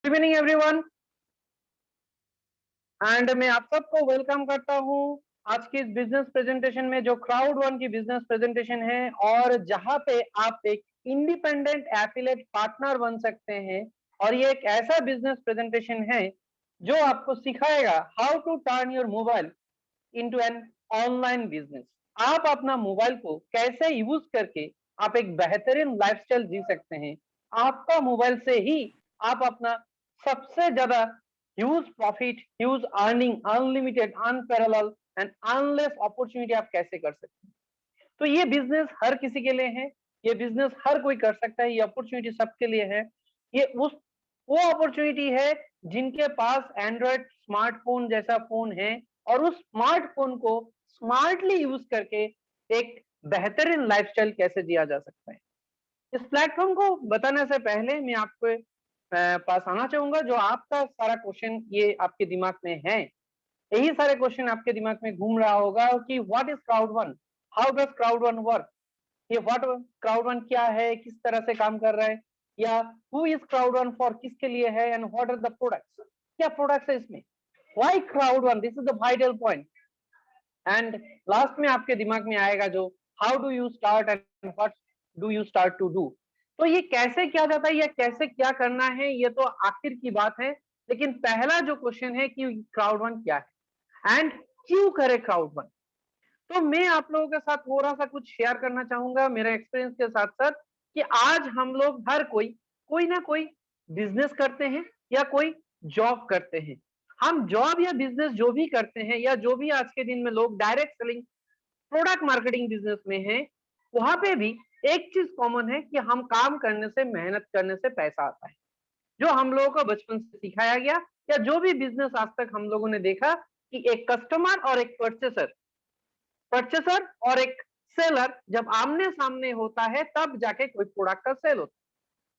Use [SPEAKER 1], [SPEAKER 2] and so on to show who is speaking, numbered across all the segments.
[SPEAKER 1] Evening everyone and मैं आप सबको वेलकम करता हूं आज की इस बिजनेस प्रेजेंटेशन में जो क्राउड वन की बिजनेस प्रेजेंटेशन है और जहां पे आप एक इंडिपेंडेंट एफिलिएट पार्टनर बन सकते हैं। और ये एक ऐसा बिजनेस प्रेजेंटेशन है जो आपको सिखाएगा how to turn your mobile into an online business. आप अपना मोबाइल को कैसे यूज करके आप एक बेहतरीन लाइफस्टाइल जी सकते हैं। आपका मोबाइल से ही आप अपना सबसे ज्यादा huge profit, huge earning, unlimited, unparalleled and unless opportunity आप कैसे कर सकते हैं। तो ये बिजनेस हर किसी के लिए है, ये बिजनेस हर कोई कर सकता है, ये अपॉर्चुनिटी सबके लिए है। ये उस वो अपॉर्चुनिटी है जिनके पास एंड्रॉयड स्मार्टफोन जैसा फोन है और उस स्मार्टफोन को स्मार्टली यूज करके एक बेहतरीन लाइफस्टाइल कैसे जिया जा सकता है। इस प्लेटफॉर्म को बताने से पहले मैं आपके पास आना चाहूंगा जो आपका सारा क्वेश्चन ये आपके दिमाग में है। यही सारे क्वेश्चन आपके दिमाग में घूम रहा होगा कि what is crowd one, how does crowd one work, ये व्हाट क्राउड वन क्या है, किस तरह से काम कर रहा है, या who is crowd one for किसके लिए है and what are the products, क्या प्रोडक्ट्स है इसमें, why crowd one, this is the vital point. And last में आपके दिमाग में आएगा जो how do you start and what do you start to do. तो ये कैसे किया जाता है या कैसे क्या करना है ये तो आखिर की बात है, लेकिन पहला जो क्वेश्चन है कि क्राउड वन क्या है एंड क्यों करे क्राउड वन। तो मैं आप लोगों के साथ थोड़ा सा कुछ शेयर करना चाहूंगा मेरे एक्सपीरियंस के साथ साथ कि आज हम लोग हर कोई कोई ना कोई बिजनेस करते हैं या कोई जॉब करते हैं। हम जॉब या बिजनेस जो भी करते हैं या जो भी आज के दिन में लोग direct selling product marketing business में है, वहां पे भी एक चीज कॉमन है कि हम काम करने से, मेहनत करने से पैसा आता है, जो हम लोगों को बचपन से सिखाया गया। या जो भी बिजनेस आज तक हम लोगों ने देखा कि एक कस्टमर और एक परचेसर और एक सेलर जब आमने सामने होता है तब जाके कोई प्रोडक्ट का सेल होता है।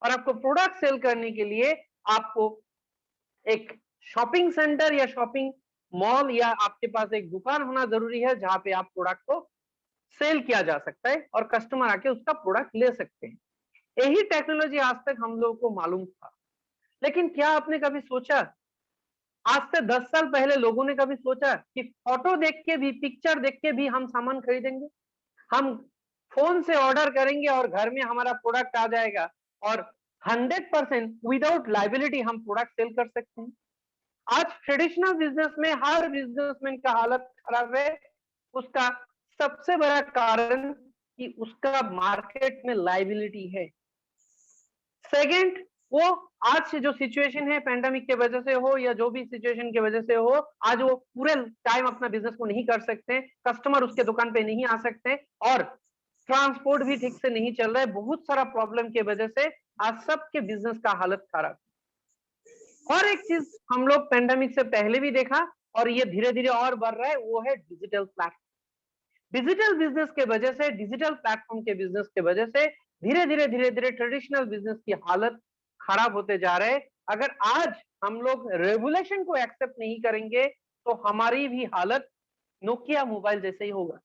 [SPEAKER 1] और आपको प्रोडक्ट सेल करने के लिए आपको एक शॉपिंग सेंटर या शॉपिंग मॉल या आपके पास एक दुकान होना जरूरी है जहां पे आप प्रोडक्ट को सेल किया जा सकता है और कस्टमर आके उसका प्रोडक्ट ले सकते हैं। यही टेक्नोलॉजी आज तक हम लोगों को मालूम था, लेकिन क्या आपने कभी सोचा, आज से 10 साल पहले लोगों ने कभी सोचा कि फोटो देख के भी, पिक्चर देख के भी हम सामान खरीदेंगे, हम फोन से ऑर्डर करेंगे और घर में हमारा प्रोडक्ट आ जाएगा और 100% विदाउट लाइबिलिटी हम प्रोडक्ट सेल कर सकते हैं। आज ट्रेडिशनल बिजनेस में हर बिजनेसमैन का हालत खराब है। उसका सबसे बड़ा कारण कि उसका मार्केट में लाइबिलिटी है। सेकंड, वो आज से जो सिचुएशन है पेंडेमिक के वजह से हो या जो भी सिचुएशन की वजह से हो, आज वो पूरे टाइम अपना बिजनेस को नहीं कर सकते, कस्टमर उसके दुकान पे नहीं आ सकते और ट्रांसपोर्ट भी ठीक से नहीं चल रहा है। बहुत सारा प्रॉब्लम की वजह से आज सबके बिजनेस का हालत खराब। और एक चीज हम लोग पेंडेमिक से पहले भी देखा और ये धीरे धीरे और बढ़ रहा है, वो है डिजिटल प्लेटफॉर्म। डिजिटल बिजनेस के वजह से, डिजिटल प्लेटफॉर्म के बिजनेस के वजह से धीरे धीरे ट्रेडिशनल बिजनेस की हालत खराब होते जा रहे हैं। अगर आज हम लोग रेगुलेशन को एक्सेप्ट नहीं करेंगे तो हमारी भी हालत नोकिया मोबाइल जैसे ही होगा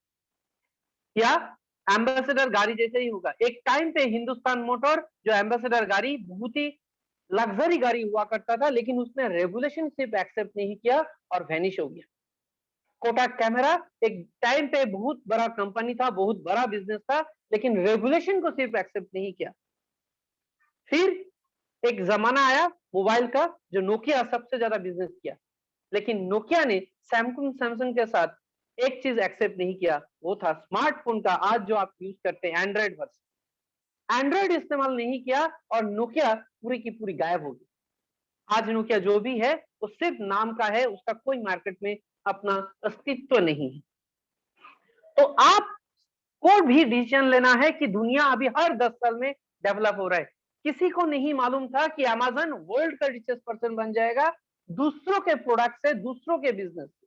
[SPEAKER 1] या एम्बेसडर गाड़ी जैसे ही होगा। एक टाइम पे हिंदुस्तान मोटर जो एम्बेसडर गाड़ी बहुत ही लग्जरी गाड़ी हुआ करता था, लेकिन उसने रेगुलेशन सिर्फ एक्सेप्ट नहीं किया और वैनिश हो गया। कोटक कैमरा एक टाइम पे बहुत बड़ा कंपनी था, बहुत बड़ा बिजनेस था, लेकिन रेगुलेशन को सिर्फ एक्सेप्ट नहीं किया। फिर एक जमाना आया मोबाइल का जो नोकिया सबसे ज्यादा बिजनेस किया, लेकिन नोकिया ने सैमसंग के साथ एक चीज एक्सेप्ट नहीं किया, वो था स्मार्टफोन का आज जो आप यूज करते हैं एंड्रॉइड वर्जन। एंड्रॉइड इस्तेमाल नहीं किया और नोकिया पूरी की पूरी गायब हो गई। आज नोकिया जो भी है वो सिर्फ नाम का है, उसका कोई मार्केट में अपना अस्तित्व नहीं है। तो आपको भी डिसीजन लेना है कि दुनिया अभी हर 10 साल में डेवलप हो रहा है। किसी को नहीं मालूम था कि अमेज़न वर्ल्ड का रिचेस्ट पर्सन बन जाएगा दूसरों के प्रोडक्ट से, दूसरों के बिजनेस से।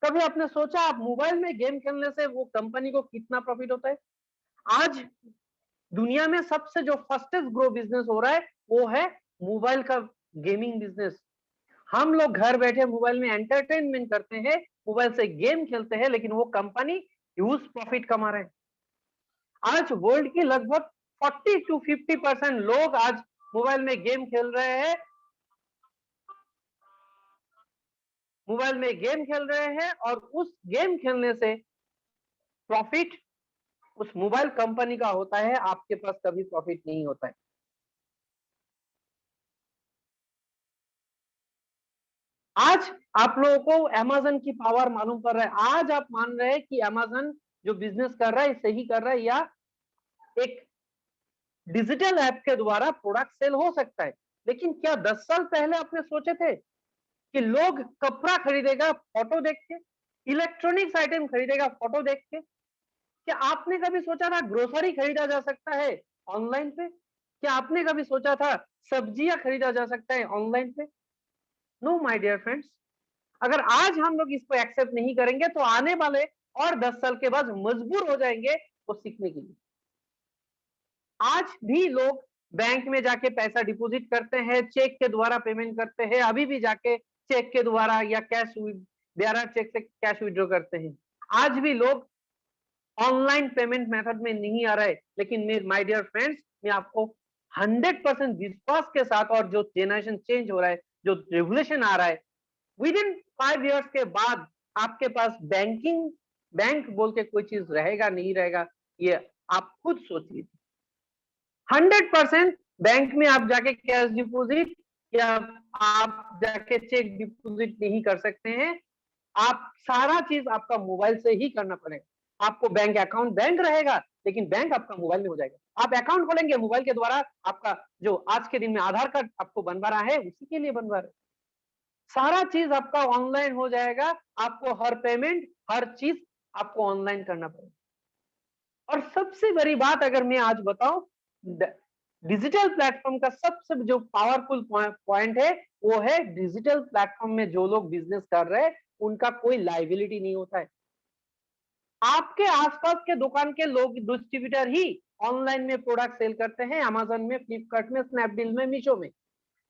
[SPEAKER 1] कभी आपने सोचा आप मोबाइल में गेम खेलने से वो कंपनी को कितना प्रॉफिट होता है? आज दुनिया में सबसे जो फास्टेस्ट ग्रो बिजनेस हो रहा है वो है मोबाइल का गेमिंग बिजनेस। हम लोग घर बैठे मोबाइल में एंटरटेनमेंट करते हैं, मोबाइल से गेम खेलते हैं, लेकिन वो कंपनी ह्यूज प्रॉफिट कमा रहे हैं। आज वर्ल्ड की लगभग 40 to 50% लोग आज मोबाइल में गेम खेल रहे हैं मोबाइल में गेम खेल रहे हैं और उस गेम खेलने से प्रॉफिट उस मोबाइल कंपनी का होता है, आपके पास कभी प्रॉफिट नहीं होता है। आज आप लोगों को अमेज़न की पावर मालूम पड़ रहा है। आज आप मान रहे हैं कि अमेज़न जो बिजनेस कर रहा है सही कर रहा है, या एक डिजिटल ऐप के द्वारा प्रोडक्ट सेल हो सकता है। लेकिन क्या 10 साल पहले आपने सोचे थे कि लोग कपड़ा खरीदेगा फोटो देख के, इलेक्ट्रॉनिक्स आइटम खरीदेगा फोटो देख के? क्या आपने कभी सोचा था ग्रोसरी खरीदा जा सकता है ऑनलाइन पे? क्या आपने कभी सोचा था सब्जियां खरीदा जा सकता है ऑनलाइन पे? No my dear friends. अगर आज हम लोग इसको एक्सेप्ट नहीं करेंगे तो आने वाले और 10 साल के बाद मजबूर हो जाएंगे वो सीखने के लिए। आज भी लोग बैंक में जाके पैसा डिपॉजिट करते हैं, चेक के द्वारा पेमेंट करते हैं, अभी भी जाके चेक के द्वारा या कैश ब्यारा चेक से कैश विड्रॉ करते हैं। आज भी लोग ऑनलाइन पेमेंट मेथड में नहीं आ रहे। लेकिन माय डियर फ्रेंड्स, मैं आपको 100% विश्वास के साथ, और जो जनरेशन चेंज हो रहा है, जो रेवोल्यूशन आ रहा है, विद इन 5 इयर्स के बाद आपके पास बैंक बोल के कोई चीज रहेगा नहीं रहेगा, ये आप खुद सोचिए। 100% बैंक में आप जाके कैश डिपॉजिट या आप जाके चेक डिपॉजिट नहीं कर सकते हैं। आप सारा चीज आपका मोबाइल से ही करना पड़ेगा। आपको बैंक अकाउंट बैंक रहेगा, लेकिन बैंक आपका मोबाइल में हो जाएगा। आप अकाउंट खोलेंगे मोबाइल के द्वारा, आपका जो आज के दिन में आधार कार्ड आपको बनवा रहा है उसी के लिए बनवा रहे। सारा चीज आपका ऑनलाइन हो जाएगा। आपको हर पेमेंट, हर चीज आपको ऑनलाइन करना पड़ेगा। और सबसे बड़ी बात अगर मैं आज बताऊं, डिजिटल प्लेटफॉर्म का सबसे जो पावरफुल पॉइंट है वो है डिजिटल प्लेटफॉर्म में जो लोग बिजनेस कर रहे हैं उनका कोई लायबिलिटी नहीं होता है। आपके आसपास के दुकान के लोग डिस्ट्रीब्यूटर ही ऑनलाइन में प्रोडक्ट सेल करते हैं, अमेज़न में, फ्लिपकार्ट में, स्नैपडील में, मीशो में।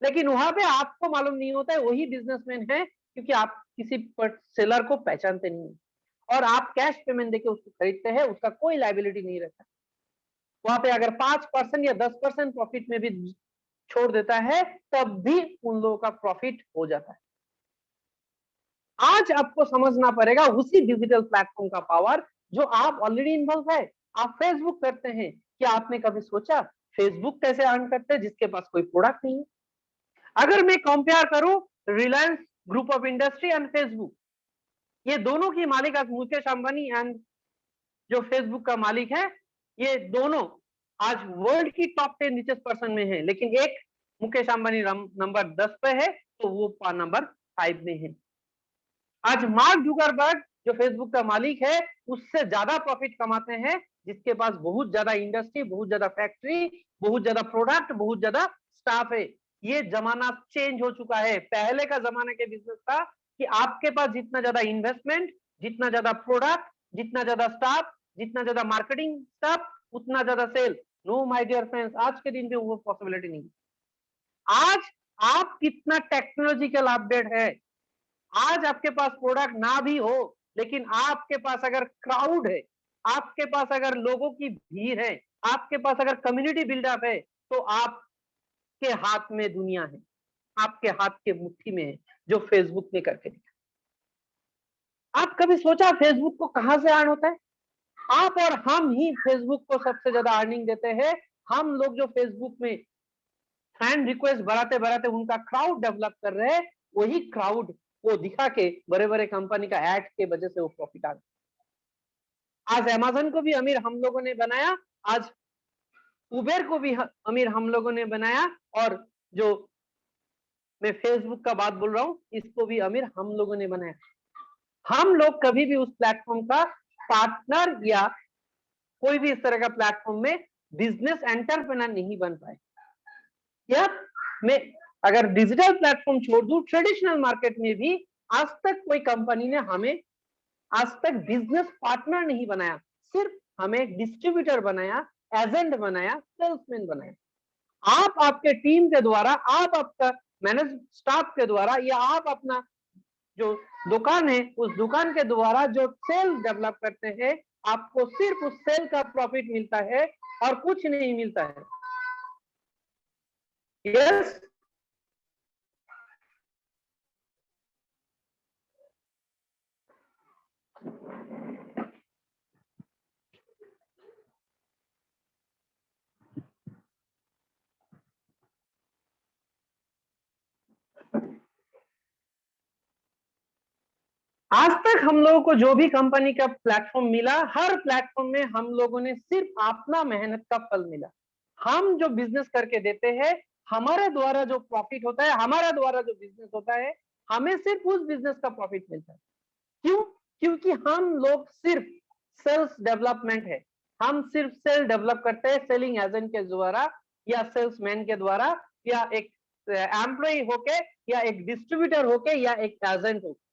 [SPEAKER 1] लेकिन वहां पे आपको मालूम नहीं होता है वही बिजनेसमैन है, क्योंकि आप किसी सेलर को पहचानते नहीं और आप कैश पेमेंट देके उसको खरीदते हैं, उसका कोई लायबिलिटी नहीं रहता। वहां पे अगर 5% या 10% प्रॉफिट में भी छोड़ देता है तब भी उन लोगों का प्रॉफिट हो जाता है। आज आपको समझना पड़ेगा उसी डिजिटल प्लेटफॉर्म का पावर जो आप ऑलरेडी इन्वॉल्व है। आप फेसबुक करते हैं, क्या आपने कभी सोचा फेसबुक कैसे अर्न करते हैं जिसके पास कोई प्रोडक्ट नहीं है? अगर मैं कंपेयर करूं Reliance group of industry and Facebook, ये दोनों की मालिक आज मुकेश अंबानी एंड जो फेसबुक का मालिक है, ये दोनों आज वर्ल्ड की टॉप 10 रिचेस्ट पर्सन में है। लेकिन एक मुकेश अंबानी नंबर 10 पे है तो वो नंबर 5 में है। आज मार्क जुकरबर्ग जो फेसबुक का मालिक है उससे ज्यादा प्रॉफिट कमाते हैं, जिसके पास बहुत ज्यादा इंडस्ट्री, बहुत ज्यादा फैक्ट्री, बहुत ज्यादा प्रोडक्ट, बहुत ज्यादा स्टाफ है। ये जमाना चेंज हो चुका है। पहले का जमाना के बिजनेस था कि आपके पास जितना ज्यादा इन्वेस्टमेंट, जितना ज्यादा प्रोडक्ट, जितना ज्यादा स्टाफ, जितना ज्यादा मार्केटिंग स्टाफ, उतना ज्यादा sale. No my dear friends, आज के दिन में वो पॉसिबिलिटी नहीं। आज आप कितना टेक्नोलॉजिकल अपडेट है, आज आपके पास प्रोडक्ट ना भी हो लेकिन आपके पास अगर क्राउड है, आपके पास अगर लोगों की भीड़ है, आपके पास अगर कम्युनिटी बिल्डअप है, तो आपके हाथ में दुनिया है, आपके हाथ के मुट्ठी में है, जो फेसबुक ने करके दिखा। आप कभी सोचा फेसबुक को कहां से अर्न होता है? आप और हम ही फेसबुक को सबसे ज्यादा अर्निंग देते हैं। हम लोग जो फेसबुक में फ्रेंड रिक्वेस्ट बढ़ाते बढ़ाते उनका क्राउड डेवलप कर रहे हैं, वही क्राउड वो दिखा के बड़े बड़े कंपनी का एड के वजह से वो प्रॉफिट आ गया। आज अमेज़न को भी अमीर हम लोगों ने बनाया, आज उबेर को भी अमीर हम लोगों ने बनाया, और जो मैं फेसबुक का बात बोल रहा हूँ इसको भी अमीर हम लोगों ने बनाया। हम लोग कभी भी उस प्लेटफॉर्म का पार्टनर या कोई भी इस तरह का प्लेटफॉर्म में बिजनेस एंटरप्रेन्योर नहीं बन पाए। या मैं अगर डिजिटल प्लेटफॉर्म छोड़ दूं, ट्रेडिशनल मार्केट में भी आज तक कोई कंपनी ने हमें आज तक बिजनेस पार्टनर नहीं बनाया, सिर्फ हमें डिस्ट्रीब्यूटर बनाया, एजेंट बनाया, सेल्समैन बनाया। आप आपके टीम के द्वारा, आप आपका मैनेज स्टाफ के द्वारा, या आप अपना जो दुकान है उस दुकान के द्वारा जो सेल डेवलप करते हैं, आपको सिर्फ उस सेल का प्रॉफिट मिलता है और कुछ नहीं मिलता है। यस, आज तक हम लोगों को जो भी कंपनी का प्लेटफॉर्म मिला, हर प्लेटफॉर्म में हम लोगों ने सिर्फ अपना मेहनत का फल मिला। हम जो बिजनेस करके देते हैं, हमारे द्वारा जो प्रॉफिट होता है, हमारा द्वारा जो बिजनेस होता है, हमें सिर्फ उस बिजनेस का प्रॉफिट मिलता है। क्यों? क्योंकि हम लोग सिर्फ सेल्स डेवलपमेंट है, हम सिर्फ सेल डेवलप करते हैं सेलिंग एजेंट के द्वारा या सेल्समैन के द्वारा या एक एम्प्लॉय होके या एक डिस्ट्रीब्यूटर होके या एक एजेंट होके।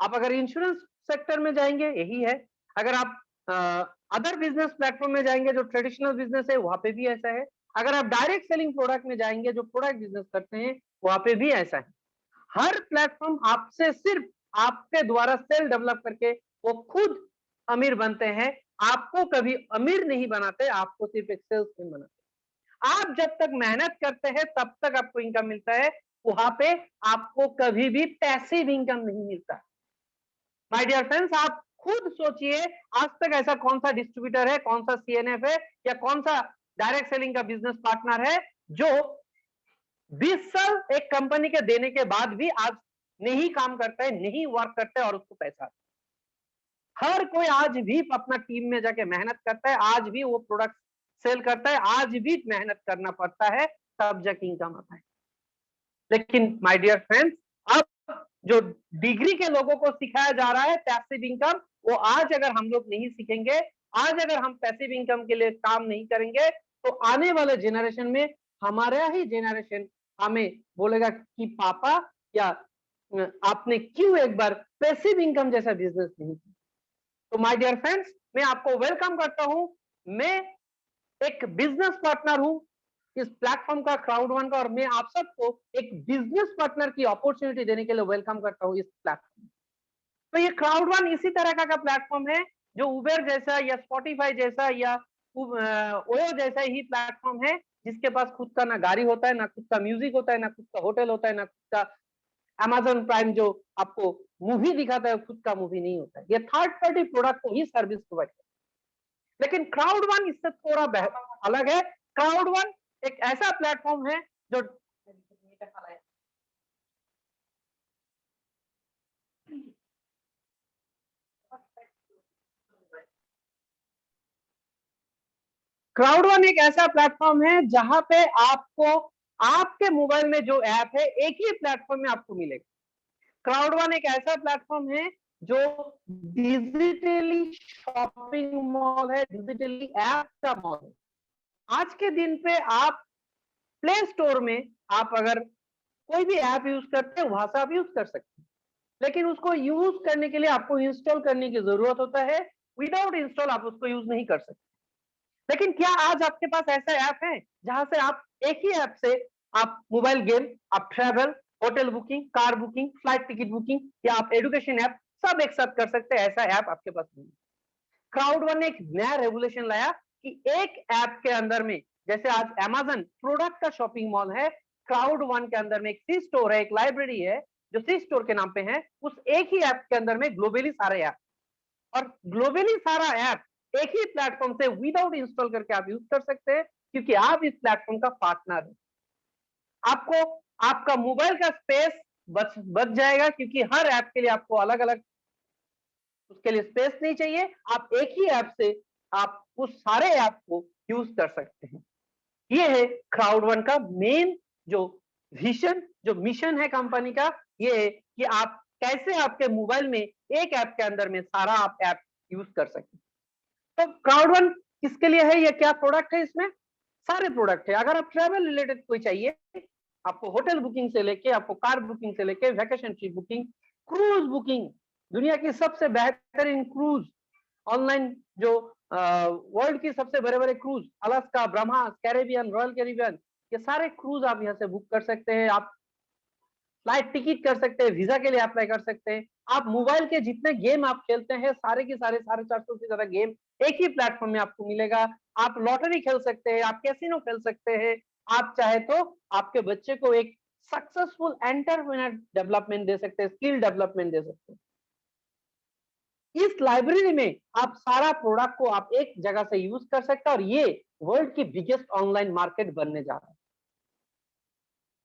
[SPEAKER 1] आप अगर इंश्योरेंस सेक्टर में जाएंगे यही है, अगर आप अदर बिजनेस प्लेटफॉर्म में जाएंगे जो ट्रेडिशनल बिजनेस है वहां पे भी ऐसा है, अगर आप डायरेक्ट सेलिंग प्रोडक्ट में जाएंगे जो प्रोडक्ट बिजनेस करते हैं वहां पे भी ऐसा है। हर प्लेटफॉर्म आपसे सिर्फ आपके द्वारा सेल डेवलप करके वो खुद अमीर बनते हैं, आपको कभी अमीर नहीं बनाते, आपको सिर्फ एक सेल्समैन बनाते। आप जब तक मेहनत करते हैं तब तक आपको इनकम मिलता है, वहां पे आपको कभी भी पैसिव इनकम नहीं मिलता। माय डियर फ्रेंड्स, आप खुद सोचिए, आज तक ऐसा कौन सा डिस्ट्रीब्यूटर है, कौन सा सीएनएफ है या कौन सा डायरेक्ट सेलिंग का बिजनेस पार्टनर है जो 20 साल एक कंपनी के देने के बाद भी आज नहीं काम करता है, नहीं वर्क करता है और उसको पैसा। हर कोई आज भी अपना टीम में जाके मेहनत करता है, आज भी वो प्रोडक्ट सेल करता है, आज भी मेहनत करना पड़ता है, तब जाके इनकम आता है। लेकिन माय डियर फ्रेंड्स, अब जो डिग्री के लोगों को सिखाया जा रहा है पैसिव इनकम, वो आज अगर हम लोग नहीं सीखेंगे, आज अगर हम पैसिव इनकम के लिए काम नहीं करेंगे, तो आने वाले जनरेशन में हमारा ही जनरेशन हमें बोलेगा कि पापा या आपने क्यों एक बार पैसिव इनकम जैसा बिजनेस नहीं किया। तो माय डियर फ्रेंड्स, मैं आपको वेलकम करता हूं। मैं एक बिजनेस पार्टनर हूं इस प्लेटफॉर्म का, क्राउड1 का, और मैं आप सबको एक बिजनेस पार्टनर की अपॉर्चुनिटी देने के लिए वेलकम करता हूं इस प्लेटफॉर्म। तो ये क्राउड1 इसी तरह का प्लेटफॉर्म है जो उबेर जैसा या स्पॉटिफाई जैसा या ओयो जैसा ही प्लेटफॉर्म है, जिसके पास खुद का ना गाड़ी होता है, ना खुद का म्यूजिक होता है, ना खुद का होटल होता है, ना खुद का अमेजन प्राइम जो आपको मूवी दिखाता है, खुद का मूवी नहीं होता है। ये थर्ड पार्टी प्रोडक्ट को ही सर्विस प्रोवाइड करता है। लेकिन क्राउड1 इससे थोड़ा अलग है। क्राउड1 एक ऐसा प्लेटफॉर्म है जो क्राउड1 एक ऐसा प्लेटफॉर्म है जहां पे आपको आपके मोबाइल में जो ऐप है एक ही प्लेटफॉर्म में आपको मिलेगा। क्राउड1 एक ऐसा प्लेटफॉर्म है जो डिजिटली शॉपिंग मॉल है, डिजिटली ऐप का मॉल है। आज के दिन पे आप प्ले स्टोर में आप अगर कोई भी ऐप यूज करते हैं वहां से आप यूज कर सकते हैं, लेकिन उसको यूज करने के लिए आपको इंस्टॉल करने की जरूरत होता है। विदाउट इंस्टॉल आप उसको यूज नहीं कर सकते। लेकिन क्या आज आपके पास ऐसा ऐप है जहां से आप एक ही ऐप से आप मोबाइल गेम, आप travel, hotel booking, car booking, flight ticket booking या आप एजुकेशन ऐप सब एक साथ कर सकते हैं? ऐसा ऐप आपके पास नहीं। क्राउड1 ने एक नया रेगुलेशन लाया कि एक ऐप के अंदर में, जैसे आज अमेजन प्रोडक्ट का शॉपिंग मॉल है, क्राउड1 के अंदर में एक सी स्टोर है, एक लाइब्रेरी है जो सी स्टोर के नाम पे है। उस एक ही ऐप के अंदर में ग्लोबली सारे ऐप, और ग्लोबली सारा ऐप एक ही प्लेटफॉर्म से विदाउट इंस्टॉल करके आप यूज कर सकते हैं, क्योंकि आप इस प्लेटफॉर्म का पार्टनर है। आपको आपका मोबाइल का स्पेस बच जाएगा, क्योंकि हर ऐप के लिए आपको अलग अलग उसके लिए स्पेस नहीं चाहिए। आप एक ही ऐप से आप उस सारे ऐप को यूज कर सकते हैं। ये है क्राउड1 का मेन जो विजन, जो मिशन है कंपनी का, ये है कि आप कैसे आपके मोबाइल में एक ऐप के अंदर में सारा आप ऐप यूज कर सकते। तो क्राउड1 किसके लिए है, या क्या प्रोडक्ट है इसमें? सारे प्रोडक्ट है। अगर आप ट्रैवल रिलेटेड कोई चाहिए, आपको होटल बुकिंग से लेके, आपको कार बुकिंग से लेके, vacation trip booking, cruise booking, दुनिया की सबसे बेहतरीन क्रूज ऑनलाइन जो वर्ल्ड की सबसे बड़े बड़े cruise, Alaska, Bahamas, Caribbean, Royal Caribbean, ये सारे क्रूज आप यहाँ से बुक कर सकते हैं। आप फ्लाइट टिकट कर सकते हैं, वीजा के लिए अप्लाई कर सकते हैं। आप मोबाइल के जितने गेम आप खेलते हैं, सारे के सारे 450 से ज्यादा गेम एक ही प्लेटफॉर्म में आपको मिलेगा। आप लॉटरी खेल सकते हैं, आप कैसीनो खेल सकते हैं। आप चाहे तो आपके बच्चे को एक सक्सेसफुल एंटरप्रेन्योर डेवलपमेंट दे सकते हैं, स्किल डेवलपमेंट दे सकते हैं। इस लाइब्रेरी में आप सारा प्रोडक्ट को आप एक जगह से यूज कर सकते हैं और ये वर्ल्ड की बिगेस्ट ऑनलाइन मार्केट बनने जा रहा है।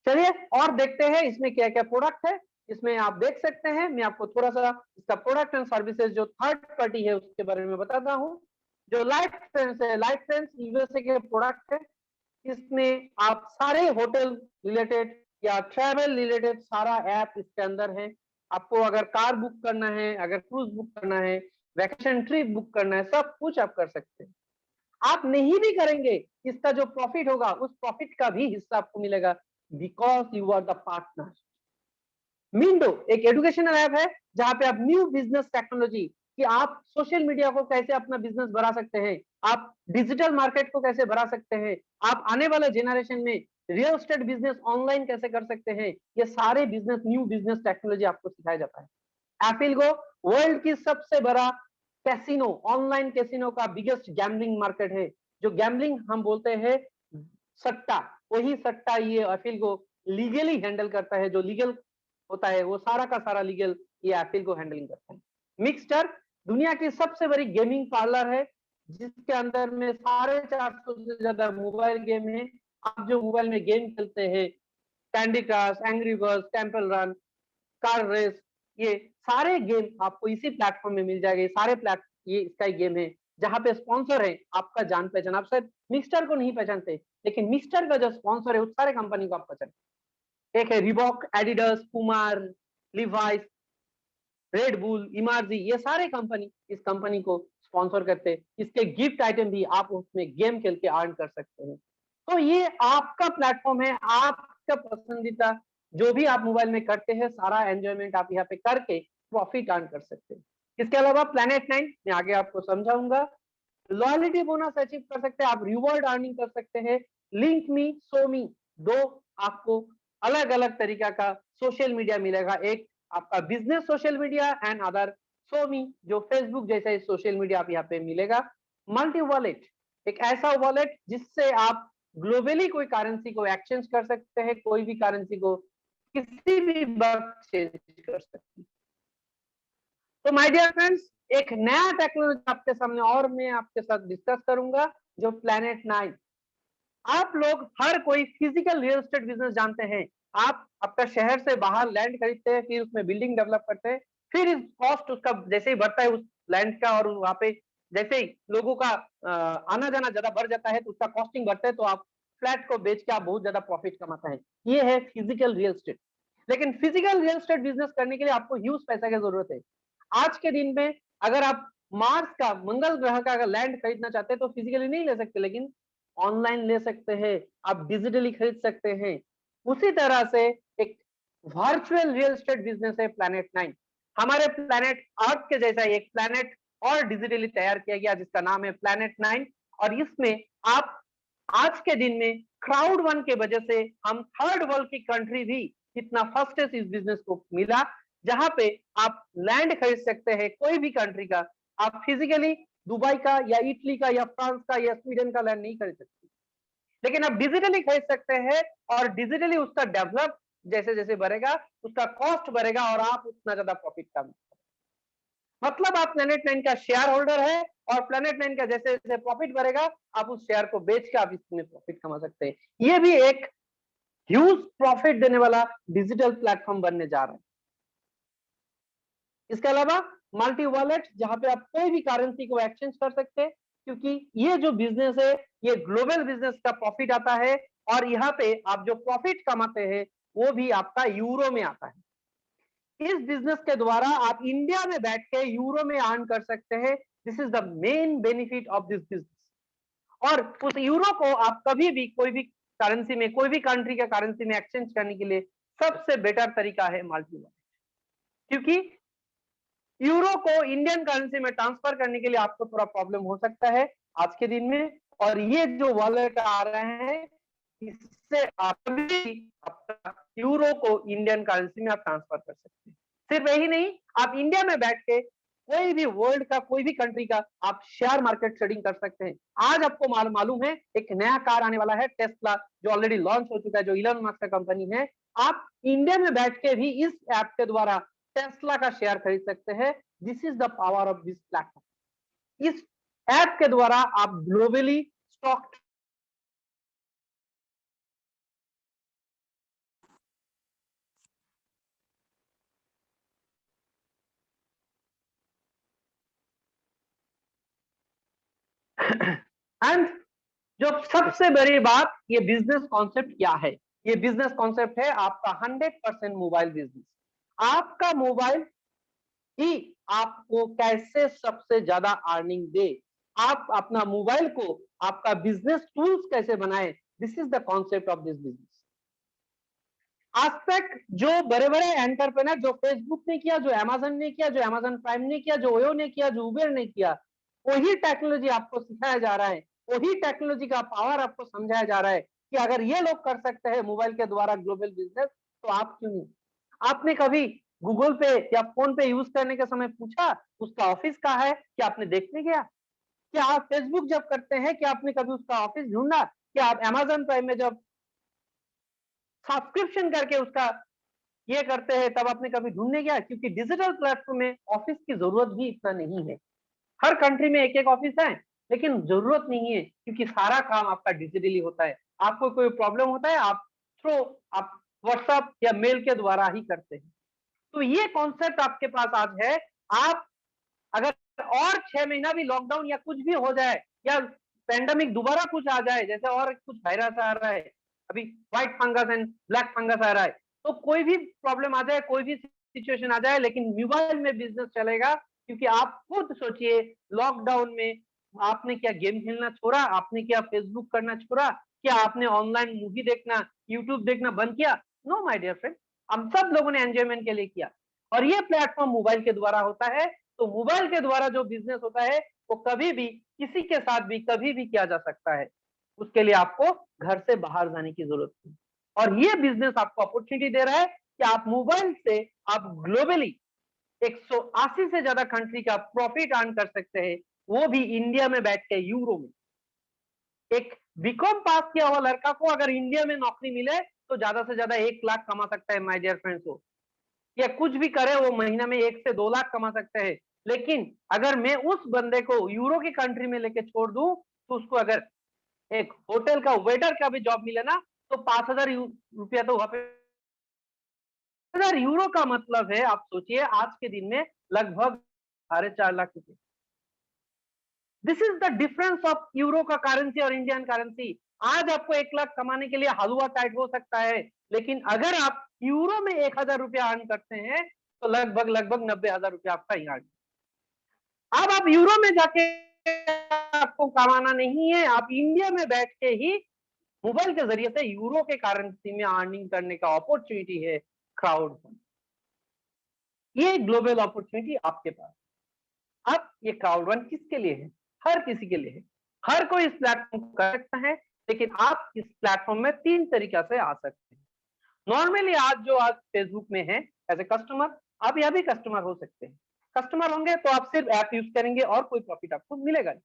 [SPEAKER 1] चलिए और देखते हैं इसमें क्या क्या प्रोडक्ट है। इसमें आप देख सकते हैं, मैं आपको थोड़ा सा इसका प्रोडक्ट एंड सर्विसेज जो थर्ड पार्टी है उसके बारे में बताता हूँ। जो लाइफ फ्रेंड्स है, लाइफ फ्रेंड्स यूएसए के प्रोडक्ट है। इसमें आप सारे होटल रिलेटेड या ट्रैवल रिलेटेड सारा ऐप इसके अंदर है। आपको अगर कार बुक करना है, अगर क्रूज बुक करना है, वैकेशन ट्रिप बुक करना है, सब कुछ आप कर सकते हैं। आप नहीं भी करेंगे, इसका जो प्रॉफिट होगा उस प्रॉफिट का भी हिस्सा आपको मिलेगा, because you are the partner. मिंडो एक एजुकेशनल ऐप है जहां पे आप न्यू बिजनेस टेक्नोलॉजी कि आप सोशल मीडिया को कैसे अपना बिजनेस बढ़ा सकते हैं, आप डिजिटल मार्केट को कैसे बढ़ा सकते हैं, आप आने वाले जेनरेशन में रियल एस्टेट बिजनेस ऑनलाइन कैसे कर सकते हैं, ये सारे बिजनेस न्यू बिजनेस टेक्नोलॉजी आपको सिखाया जाता है। एफिलगो वर्ल्ड की सबसे बड़ा कैसीनो, ऑनलाइन कैसीनो का बिगेस्ट गैम्बलिंग मार्केट है। जो गैम्बलिंग हम बोलते हैं सट्टा, वही सट्टा ये एफिलगो लीगली हैंडल करता है। जो लीगल होता है वो सारा का सारा लीगल ये एप्पल को हैंडलिंग करता है। मिक्सटर दुनिया की सबसे बड़ी गेमिंग पार्लर है जिसके अंदर में 450 से ज्यादा मोबाइल गेम है। आप जो मोबाइल में गेम खेलते हैं, candy crush, angry birds, temple run, car race, ये सारे गेम आपको इसी प्लेटफॉर्म में मिल जाएगा। ये सारे ये इसका ही गेम है जहां पे स्पॉन्सर है आपका जान पहचान। आप शायद मिक्सटर को नहीं पहचानते, लेकिन मिक्सटर का जो स्पॉन्सर है उस सारे कंपनी को आप पहचानते। एक है Reebok, Adidas, Puma, Levi's, Red Bull, इमार्जी, ये सारे कंपनी इस कंपनी को स्पॉन्सर करते हैं। इसके गिफ्ट आइटम भी आप उसमें गेम खेल के अर्न कर सकते हैं। तो ये आपका प्लेटफॉर्म है, आपका पसंदीदा जो भी आप मोबाइल में करते हैं सारा एंजॉयमेंट आप यहाँ पे करके प्रॉफिट अर्न कर सकते हैं। इसके अलावा प्लैनेट 9 मैं आगे आपको समझाऊंगा। लॉयल्टी बोनस अचीव कर सकते हैं, आप रिवॉर्ड अर्निंग कर सकते हैं। लिंक मी, सो मी, दो आपको अलग अलग तरीका का सोशल मीडिया मिलेगा। एक आपका business social media and other सो मी जो फेसबुक जैसा सोशल मीडिया आप यहाँ पे मिलेगा। मल्टी वॉलेट एक ऐसा वॉलेट जिससे आप ग्लोबली कोई करेंसी को एक्सचेंज कर सकते हैं, कोई भी करेंसी को किसी भी वक्त चेंज कर सकते हैं। तो माय डियर फ्रेंड्स, एक नया टेक्नोलॉजी आपके सामने और मैं आपके साथ डिस्कस करूंगा जो प्लैनेट 9। आप लोग हर कोई फिजिकल रियल एस्टेट बिजनेस जानते हैं। आप आपका शहर से बाहर लैंड खरीदते हैं, फिर उसमें बिल्डिंग डेवलप करते हैं, फिर इस कॉस्ट उसका जैसे ही बढ़ता है उस लैंड का और वहां पे जैसे ही लोगों का आना जाना ज्यादा बढ़ जाता है तो उसका कॉस्टिंग बढ़ता है, तो आप फ्लैट को बेच के आप बहुत ज्यादा प्रॉफिट कमाते हैं। ये है फिजिकल रियल एस्टेट। लेकिन फिजिकल रियल एस्टेट बिजनेस करने के लिए आपको ह्यूज पैसा की जरूरत है। आज के दिन में अगर आप मार्स का, मंगल ग्रह का अगर लैंड खरीदना चाहते हैं तो फिजिकली नहीं ले सकते, लेकिन ऑनलाइन ले सकते हैं, आप डिजिटली खरीद सकते हैं। उसी तरह से एक वर्चुअल रियल एस्टेट बिजनेस है प्लैनेट 9। हमारे प्लैनेट अर्थ के जैसा एक प्लैनेट और डिजिटली तैयार किया गया जिसका नाम है प्लैनेट 9। और इसमें आप आज के दिन में क्राउड वन के वजह से हम थर्ड वर्ल्ड की कंट्री भी इतना फास्टेस्ट इस बिजनेस को मिला, जहां पे आप लैंड खरीद सकते हैं कोई भी कंट्री का। आप फिजिकली दुबई का या इटली का या फ्रांस का या स्वीडन का लैंड नहीं खरीद सकते, लेकिन आप डिजिटली खरीद सकते हैं। और डिजिटली उसका डेवलप जैसे जैसे बढ़ेगा उसका कॉस्ट बढ़ेगा और आप उतना ज्यादा प्रॉफिट कम। मतलब आप प्लैनेट 9 का शेयर होल्डर है और प्लैनेट 9 का जैसे जैसे प्रॉफिट बढ़ेगा आप उस शेयर को बेच के आप इसमें प्रॉफिट कमा सकते हैं। ये भी एक ह्यूज प्रॉफिट देने वाला डिजिटल प्लेटफॉर्म बनने जा रहा है। इसके अलावा मल्टी वॉलेट जहां पे आप कोई भी करेंसी को एक्सचेंज कर सकते हैं, क्योंकि ये जो बिजनेस है ये ग्लोबल बिजनेस का प्रॉफिट आता है और यहाँ पे आप जो प्रॉफिट कमाते हैं वो भी आपका यूरो में आता है। इस बिजनेस के द्वारा आप इंडिया में बैठ के यूरो में अर्न कर सकते हैं। This is the main benefit of this business. और उस यूरो को आप कभी भी कोई भी करेंसी में, कोई भी कंट्री के करेंसी में एक्सचेंज करने के लिए सबसे बेटर तरीका है मल्टी वॉलेट, क्योंकि यूरो को इंडियन करेंसी में ट्रांसफर करने के लिए आपको थोड़ा प्रॉब्लम हो सकता है आज के दिन में। और ये जो वॉलेट आ रहे हैं इससे आप भी अपना यूरो को इंडियन करेंसी में आप ट्रांसफर कर सकते हैं। सिर्फ यही नहीं, आप इंडिया में बैठ के कोई भी वर्ल्ड का, कोई भी कंट्री का आप शेयर मार्केट ट्रेडिंग कर सकते हैं। आज आपको मालूम है एक नया कार आने वाला है टेस्ला, जो ऑलरेडी लॉन्च हो चुका है, जो इलन मस्क का कंपनी है। आप इंडिया में बैठ के भी इस ऐप के द्वारा टेस्ला का शेयर खरीद सकते हैं। This is the power of this platform. इस ऐप के द्वारा आप ग्लोबली स्टॉक एंड जो सबसे बड़ी बात, ये बिजनेस कॉन्सेप्ट क्या है? ये बिजनेस कॉन्सेप्ट है आपका 100% मोबाइल बिजनेस। आपका मोबाइल ही आपको कैसे सबसे ज्यादा अर्निंग दे, आप अपना मोबाइल को आपका बिजनेस टूल्स कैसे बनाए, this is the concept of this business. आज तक जो बड़े बड़े एंटरप्रेनर, जो फेसबुक ने किया, जो अमेजन ने किया, जो अमेजन प्राइम ने किया, जो ओयो ने किया, जो उबेर ने किया, वही टेक्नोलॉजी आपको सिखाया जा रहा है, वही टेक्नोलॉजी का पावर आपको समझाया जा रहा है कि अगर ये लोग कर सकते हैं मोबाइल के द्वारा ग्लोबल बिजनेस, तो आप क्यों नहीं? आपने कभी गूगल पे या फोन पे यूज करने के समय पूछा उसका ऑफिस कहाँ है? क्या आपने देखने गया? क्या आप फेसबुक जब करते हैं, क्या आपने कभी उसका ऑफिस ढूंढा? क्या आप अमेजन प्राइम में जब सब्सक्रिप्शन करके उसका ये करते हैं तब आपने कभी ढूंढने गया? क्योंकि डिजिटल प्लेटफॉर्म में ऑफिस की जरूरत भी इतना नहीं है। हर कंट्री में एक एक ऑफिस है, लेकिन जरूरत नहीं है क्योंकि सारा काम आपका डिजिटली होता है। आपको कोई प्रॉब्लम होता है, आप थ्रू आप व्हाट्सएप या मेल के द्वारा ही करते हैं। तो ये कॉन्सेप्ट आपके पास आज है। आप अगर और 6 महीना भी लॉकडाउन या कुछ भी हो जाए, या पेंडेमिक दोबारा कुछ आ जाए, जैसे और कुछ वायरस आ रहा है, अभी white fungus and black fungus आ रहा है, तो कोई भी प्रॉब्लम आ जाए, कोई भी सिचुएशन आ जाए, लेकिन मोबाइल में बिजनेस चलेगा। क्योंकि आप खुद सोचिए, लॉकडाउन में आपने क्या गेम खेलना छोड़ा? आपने क्या फेसबुक करना छोड़ा? क्या आपने ऑनलाइन मूवी देखना, यूट्यूब देखना बंद किया? नो माय डियर फ्रेंड, हम सब लोगों ने एंजॉयमेंट के लिए किया। और ये प्लेटफॉर्म मोबाइल के द्वारा होता है। तो मोबाइल के द्वारा जो बिजनेस होता है वो कभी भी किसी के साथ भी कभी भी किया जा सकता है। उसके लिए आपको घर से बाहर जाने की जरूरत नहीं। और ये बिजनेस आपको अपॉर्चुनिटी दे रहा है कि आप मोबाइल से आप ग्लोबली 180 से ज्यादा कंट्री का प्रॉफिट अर्न कर सकते हैं, वो भी इंडिया में बैठ के, यूरो में। एक बीकॉम पास किया हुआ लड़का को अगर इंडिया में नौकरी मिले तो ज्यादा से ज्यादा 1 लाख कमा सकता है माय डियर फ्रेंड्स। हो या कुछ भी करे, वो महीना में 1 से 2 लाख कमा सकते हैं। लेकिन अगर मैं उस बंदे को यूरो की कंट्री में लेके छोड़ दूं, तो उसको अगर एक होटल का वेटर का भी जॉब मिले ना, तो 5,000 रुपया तो वहां पे। 5,000 यूरो का मतलब है, आप सोचिए आज के दिन में लगभग 4.5 लाख रुपए। This is the difference of euro का करेंसी और इंडियन करेंसी। आज आपको 1 लाख कमाने के लिए हलवा टाइट हो सकता है, लेकिन अगर आप यूरो में 1,000 रुपया अर्न करते हैं, तो लगभग लगभग 90,000 रुपया आपका यहाँ। अब आप यूरो में जाके आपको कमाना नहीं है, आप इंडिया में बैठ के ही मोबाइल के जरिए से यूरो के करेंसी में अर्निंग करने का अपॉर्चुनिटी है क्राउड फंड। ये ग्लोबल अपॉर्चुनिटी आपके पास। अब ये क्राउड फंड किसके लिए है? हर किसी के लिए है। हर कोई इस प्लेटफॉर्म को कर सकता है, लेकिन आप इस प्लेटफॉर्म में 3 तरीका से आ सकते हैं। नॉर्मली आज फेसबुक में है एज ए कस्टमर, आप यहाँ भी कस्टमर हो सकते हैं। कस्टमर होंगे तो आप सिर्फ ऐप यूज करेंगे और कोई प्रॉफिट आपको मिलेगा नहीं।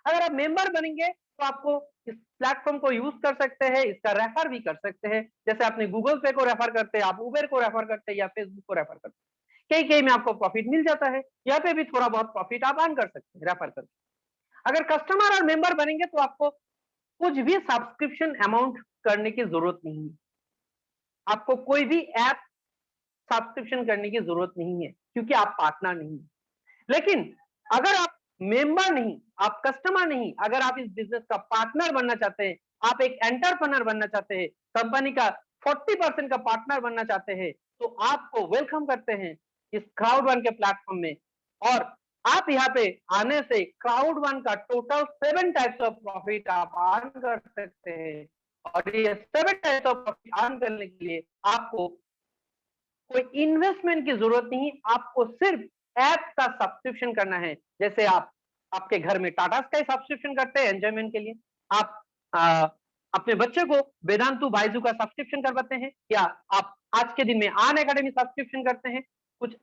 [SPEAKER 1] अगर आप मेंबर बनेंगे तो आपको इस प्लेटफॉर्म को यूज कर सकते हैं, इसका रेफर भी कर सकते हैं। जैसे आपने गूगल पे को रेफर करते हैं, आप उबेर को रेफर करते हैं या फेसबुक को रेफर करते हैं। कई कई में आपको प्रॉफिट मिल जाता है, यहाँ पे भी थोड़ा बहुत प्रॉफिट आप अर्न कर सकते हैं रेफर करके। अगर कस्टमर और मेंबर बनेंगे तो आपको कुछ भी सब्सक्रिप्शन अमाउंट करने की जरूरत नहीं है। आपको कोई भी ऐप सब्सक्रिप्शन करने की जरूरत नहीं है, क्योंकि आप पार्टनर नहीं है। लेकिन अगर आप मेंबर नहीं, आप कस्टमर नहीं, अगर आप इस बिजनेस का पार्टनर बनना चाहते हैं, आप एक एंटरप्रेन्योर बनना चाहते हैं, कंपनी का 40% का पार्टनर बनना चाहते हैं, तो आपको वेलकम करते हैं इस क्राउड वन के प्लेटफॉर्म में। और आप यहाँ पे आने से क्राउड वन का टोटल 7 टाइप्स ऑफ प्रॉफिट आप अर्न कर सकते हैं। और ये 7 टाइप्स ऑफ प्रॉफिट अर्न करने के लिए आपको कोई इन्वेस्टमेंट की जरूरत नहीं, आपको सिर्फ ऐप का सब्सक्रिप्शन करना है। जैसे आप आपके घर में टाटा स्काई सब्सक्रिप्शन करते हैं एंजॉयमेंट के लिए, आप अपने बच्चे को वेदांतु बायजू का सब्सक्रिप्शन करवाते हैं, या आप आज के दिन में आन एकेडमी सब्सक्रिप्शन करते हैं कुछ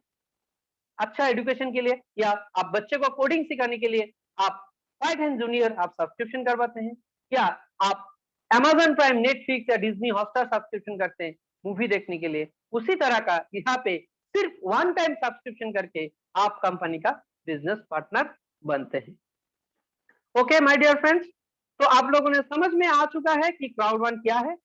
[SPEAKER 1] अच्छा एजुकेशन के लिए, या आप बच्चे को कोडिंग सिखाने के लिए आप क्वाइट एंड जूनियर आप सब्सक्रिप्शन करवाते हैं, या आप अमेजन प्राइम, नेटफ्लिक्स या डिज्नी हॉटस्टार सब्सक्रिप्शन करते हैं मूवी देखने के लिए। उसी तरह का यहाँ पे सिर्फ वन टाइम सब्सक्रिप्शन करके आप कंपनी का बिजनेस पार्टनर बनते हैं। ओके माय डियर फ्रेंड्स, तो आप लोगों ने समझ में आ चुका है कि क्राउड वन क्या है,